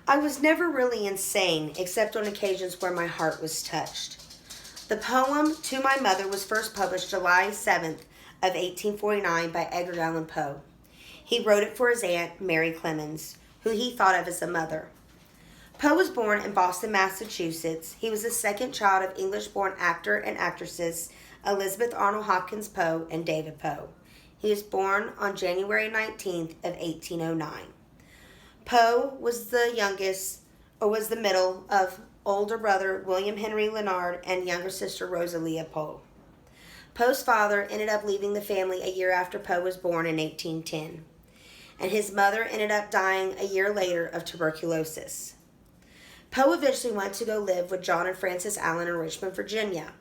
I was never really insane, except on occasions where my heart was touched. The poem To My Mother was first published July 7th of 1849 by Edgar Allan Poe. He wrote it for his aunt, Mary Clemens, who he thought of as a mother. Poe was born in Boston, Massachusetts. He was the second child of English-born actor and actresses Elizabeth Arnold Hopkins Poe and David Poe. He was born on January 19th of 1809. Poe was the middle of older brother William Henry Leonard and younger sister Rosalia Poe. Poe's father ended up leaving the family a year after Poe was born in 1810, and his mother ended up dying a year later of tuberculosis. Poe eventually went to go live with John and Frances Allen in Richmond, Virginia.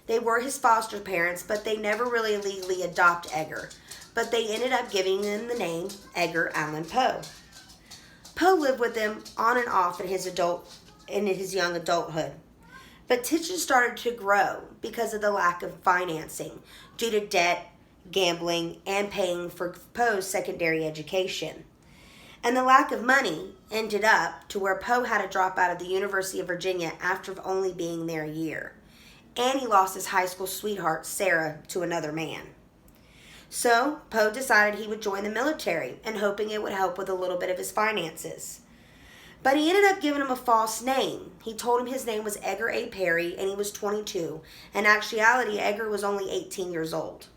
They were his foster parents, but they never really legally adopted Edgar, but they ended up giving him the name Edgar Allan Poe. Poe lived with them on and off in his young adulthood. But tensions started to grow because of the lack of financing due to debt, gambling, and paying for Poe's secondary education. And the lack of money ended up to where Poe had to drop out of the University of Virginia after only being there a year. And he lost his high school sweetheart, Sarah, to another man. So Poe decided he would join the military and hoping it would help with a little bit of his finances. But he ended up giving him a false name. He told him his name was Edgar A. Perry and he was 22. In actuality, Edgar was only 18 years old.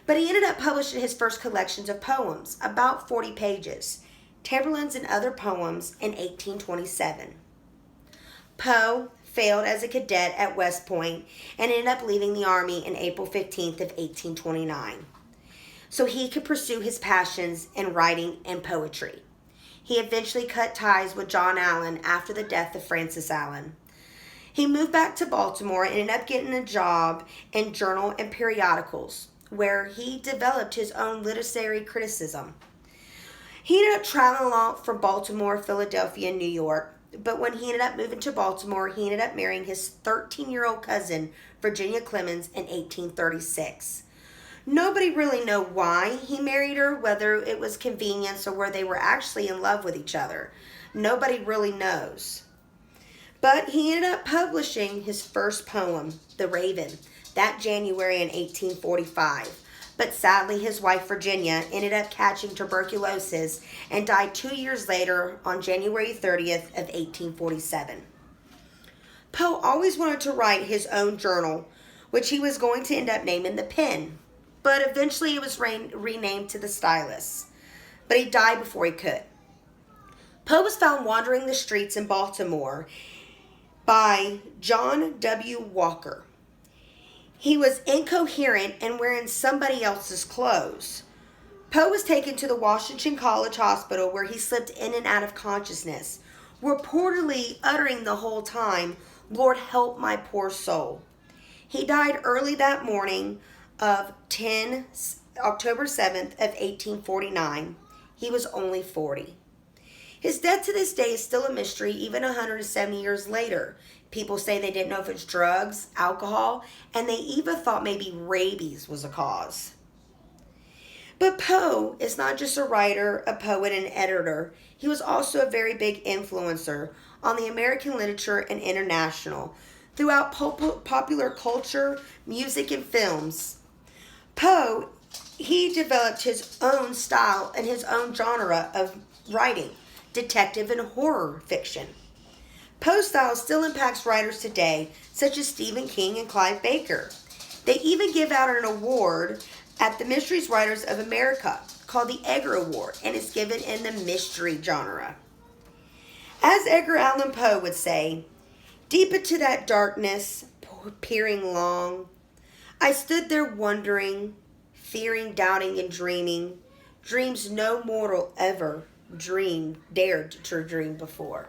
But he ended up publishing his first collections of poems, about 40 pages, Tamerlane's and Other Poems, in 1827. Poe failed as a cadet at West Point and ended up leaving the Army in April 15th of 1829, so he could pursue his passions in writing and poetry. He eventually cut ties with John Allen after the death of Frances Allen. He moved back to Baltimore and ended up getting a job in journal and periodicals, where he developed his own literary criticism. He ended up traveling along from Baltimore, Philadelphia, and New York. But when he ended up moving to Baltimore, he ended up marrying his 13-year-old cousin, Virginia Clemens, in 1836. Nobody really know why he married her, whether it was convenience or where they were actually in love with each other. Nobody really knows. But he ended up publishing his first poem, The Raven, that January in 1845. But sadly, his wife Virginia ended up catching tuberculosis and died 2 years later on January 30th of 1847. Poe always wanted to write his own journal, which he was going to end up naming The Pen, but eventually it was renamed to The Stylus. But he died before he could. Poe was found wandering the streets in Baltimore by John W. Walker. He was incoherent and wearing somebody else's clothes. Poe was taken to the Washington College Hospital where he slipped in and out of consciousness, reportedly uttering the whole time, "Lord, help my poor soul." He died early that morning of October 7th of 1849. He was only 40. His death to this day is still a mystery even 170 years later. People say they didn't know if it's drugs, alcohol, and they even thought maybe rabies was a cause. But Poe is not just a writer, a poet, and editor. He was also a very big influencer on the American literature and international throughout popular culture, music, and films. Poe, he developed his own style and his own genre of writing, detective and horror fiction. Poe's style still impacts writers today, such as Stephen King and Clive Barker. They even give out an award at the Mysteries Writers of America called the Edgar Award, and it's given in the mystery genre. As Edgar Allan Poe would say, "Deep into that darkness, peering long, I stood there wondering, fearing, doubting, and dreaming, dreams no mortal ever dared to dream before."